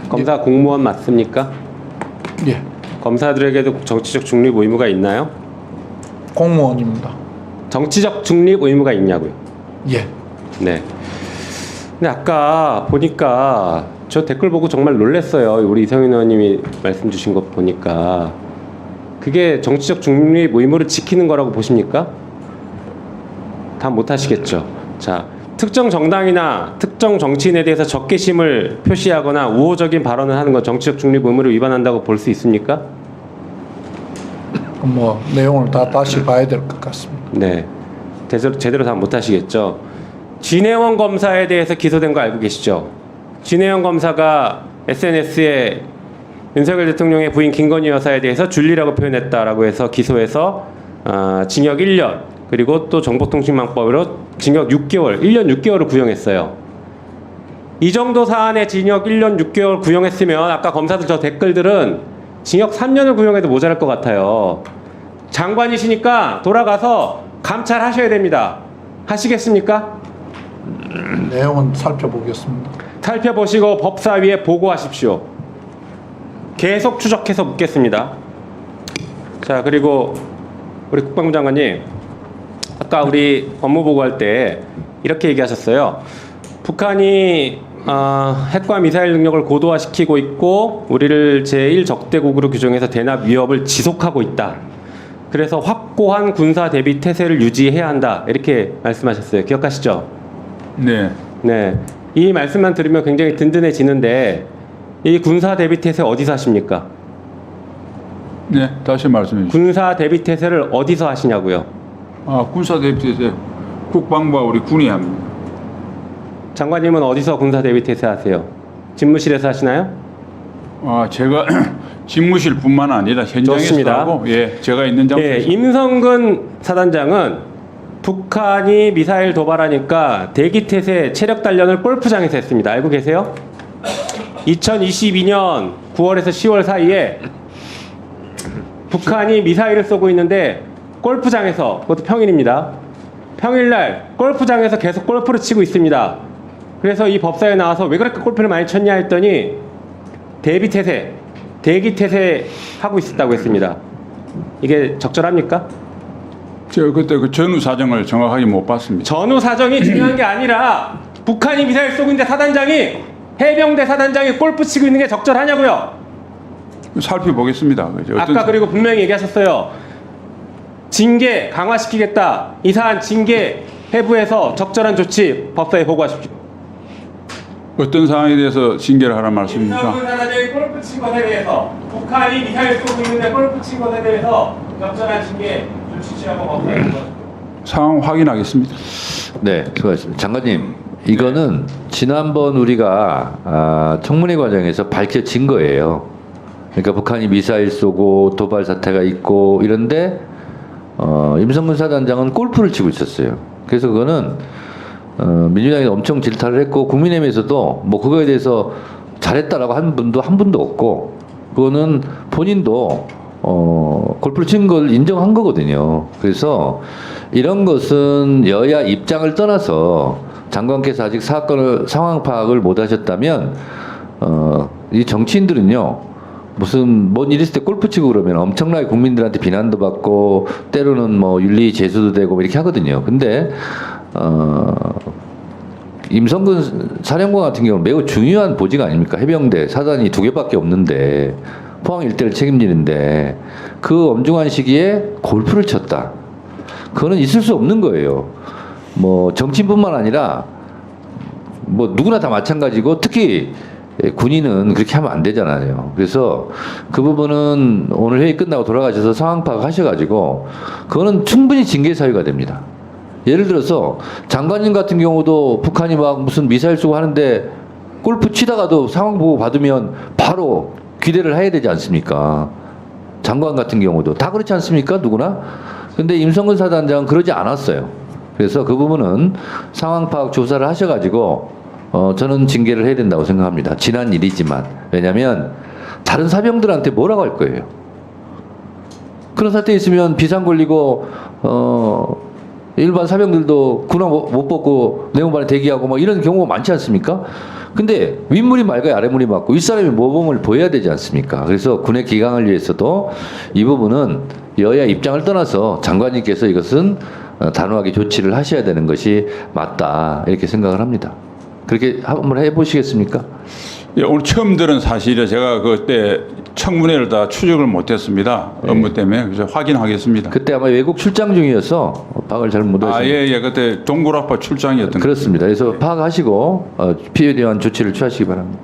검사 공무원 맞습니까? 예, 검사들에게도 정치적 중립 의무가 있나요? 공무원입니다. 정치적 중립 의무가 있냐고요? 예, 네. 근데 아까 보니까 저 댓글 보고 정말 놀랐어요. 우리 이성윤 의원님이 말씀 주신 것 보니까 그게 정치적 중립 의무를 지키는 거라고 보십니까? 다 못하시겠죠. 자, 특정 정당이나 특정 정치인에 대해서 적개심을 표시하거나 우호적인 발언을 하는 건 정치적 중립 의무를 위반한다고 볼 수 있습니까? 뭐 내용을 다 다시 봐야 될 것 같습니다. 네. 제대로 다 못하시겠죠. 진혜원 검사에 대해서 기소된 거 알고 계시죠? 진혜원 검사가 SNS에 윤석열 대통령의 부인 김건희 여사에 대해서 줄리라고 표현했다라고 해서 기소해서 징역 1년 그리고 또 정보통신망법으로 징역 6개월, 1년 6개월을 구형했어요. 이 정도 사안에 징역 1년 6개월 구형했으면 아까 검사들 저 댓글들은 징역 3년을 구형해도 모자랄 것 같아요. 장관이시니까 돌아가서 감찰하셔야 됩니다. 하시겠습니까? 내용은 살펴보겠습니다. 살펴보시고 법사위에 보고하십시오. 계속 추적해서 묻겠습니다. 자, 그리고 우리 국방부 장관님, 아까 우리 업무보고할 때 이렇게 얘기하셨어요. 북한이 핵과 미사일 능력을 고도화시키고 있고 우리를 제1적대국으로 규정해서 대납 위협을 지속하고 있다. 그래서 확고한 군사 대비 태세를 유지해야 한다. 이렇게 말씀하셨어요. 기억하시죠? 네. 네. 이 말씀만 들으면 굉장히 든든해지는데 이 군사 대비 태세 어디서 하십니까? 네. 다시 말씀해 주세요. 군사 대비 태세를 어디서 하시냐고요? 군사 대비태세 국방부와 우리 군이 합니다. 장관님은 어디서 군사 대비 태세 하세요? 집무실에서 하시나요? 제가 집무실뿐만 아니라 현장에서 좋습니다. 하고 제가 있는 장소에서 예, 임성근 사단장은 북한이 미사일 도발하니까 대기 태세 체력 단련을 골프장에서 했습니다. 알고 계세요? 2022년 9월에서 10월 사이에 북한이 미사일을 쏘고 있는데 골프장에서, 그것도 평일입니다. 평일날 골프장에서 계속 골프를 치고 있습니다. 그래서 이 법사에 나와서 왜 그렇게 골프를 많이 쳤냐 했더니 대비 태세, 대기 태세 하고 있었다고 했습니다. 이게 적절합니까? 제가 그때 그 전후 사정을 정확하게 못 봤습니다. 전후 사정이 중요한 게 아니라 북한이 미사일 쏘고 있는데 사단장이, 해병대 사단장이 골프 치고 있는 게 적절하냐고요? 살펴보겠습니다. 아까 그리고 분명히 얘기하셨어요. 징계 강화시키겠다. 이 사안 징계 해부해서 적절한 조치 법사에 보고하십시오. 어떤 상황에 대해서 징계를 하라는 말씀입니까? 임성근 사단장이 골프 친 것에 대해서, 북한이 미사일 쏘고 있는데 골프 친 것에 대해서 적절한 징계 조치 취하고 법사에 보고하십시오. 상황 확인하겠습니다. 네, 수고하셨습니다. 장관님, 이거는 지난번 우리가 청문회 과정에서 밝혀진 거예요. 그러니까 북한이 미사일 쏘고 도발 사태가 있고 이런데 임성근 사단장은 골프를 치고 있었어요. 그래서 그거는 민주당이 엄청 질타를 했고 국민의힘에서도 뭐 그거에 대해서 잘했다라고 한 분도 없고, 그거는 본인도 골프를 친 걸 인정한 거거든요. 그래서 이런 것은 여야 입장을 떠나서 장관께서 아직 상황 파악을 못 하셨다면 이 정치인들은요, 무슨 뭔 일 있을 때 골프 치고 그러면 엄청나게 국민들한테 비난도 받고 때로는 뭐 윤리 제소도 되고 이렇게 하거든요. 근데 임성근 사령관 같은 경우는 매우 중요한 보직 아닙니까? 해병대 사단이 2개밖에 없는데 포항 일대를 책임지는데 그 엄중한 시기에 골프를 쳤다. 그거는 있을 수 없는 거예요. 뭐 정치인뿐만 아니라 뭐 누구나 다 마찬가지고 특히 군인은 그렇게 하면 안 되잖아요. 그래서 그 부분은 오늘 회의 끝나고 돌아가셔서 상황 파악하셔가지고 그거는 충분히 징계 사유가 됩니다. 예를 들어서 장관님 같은 경우도 북한이 막 무슨 미사일 쏘고 하는데 골프 치다가도 상황 보고 받으면 바로 귀대를 해야 되지 않습니까? 장관 같은 경우도 다 그렇지 않습니까? 누구나? 근데 임성근 사단장은 그러지 않았어요. 그래서 그 부분은 상황 파악 조사를 하셔가지고 저는 징계를 해야 된다고 생각합니다. 지난 일이지만. 왜냐하면 다른 사병들한테 뭐라고 할 거예요. 그런 사태 있으면 비상 걸리고 일반 사병들도 군화 못 벗고 내용반에 대기하고 뭐 이런 경우가 많지 않습니까? 근데 윗물이 맑아야 아랫물이 맑고 윗사람이 모범을 보여야 되지 않습니까? 그래서 군의 기강을 위해서도 이 부분은 여야 입장을 떠나서 장관님께서 이것은 단호하게 조치를 하셔야 되는 것이 맞다 이렇게 생각을 합니다. 그렇게 한번 해보시겠습니까? 예, 오늘 처음 들은 사실이라 제가 그때 청문회를 다 추적을 못했습니다. 업무 때문에 그래서 확인하겠습니다. 그때 아마 외국 출장 중이어서 파악을 잘 못하셨습니다. 예, 그때 동굴아빠 출장이었던 그렇습니다. 그래서 파악하시고 필요한 조치를 취하시기 바랍니다.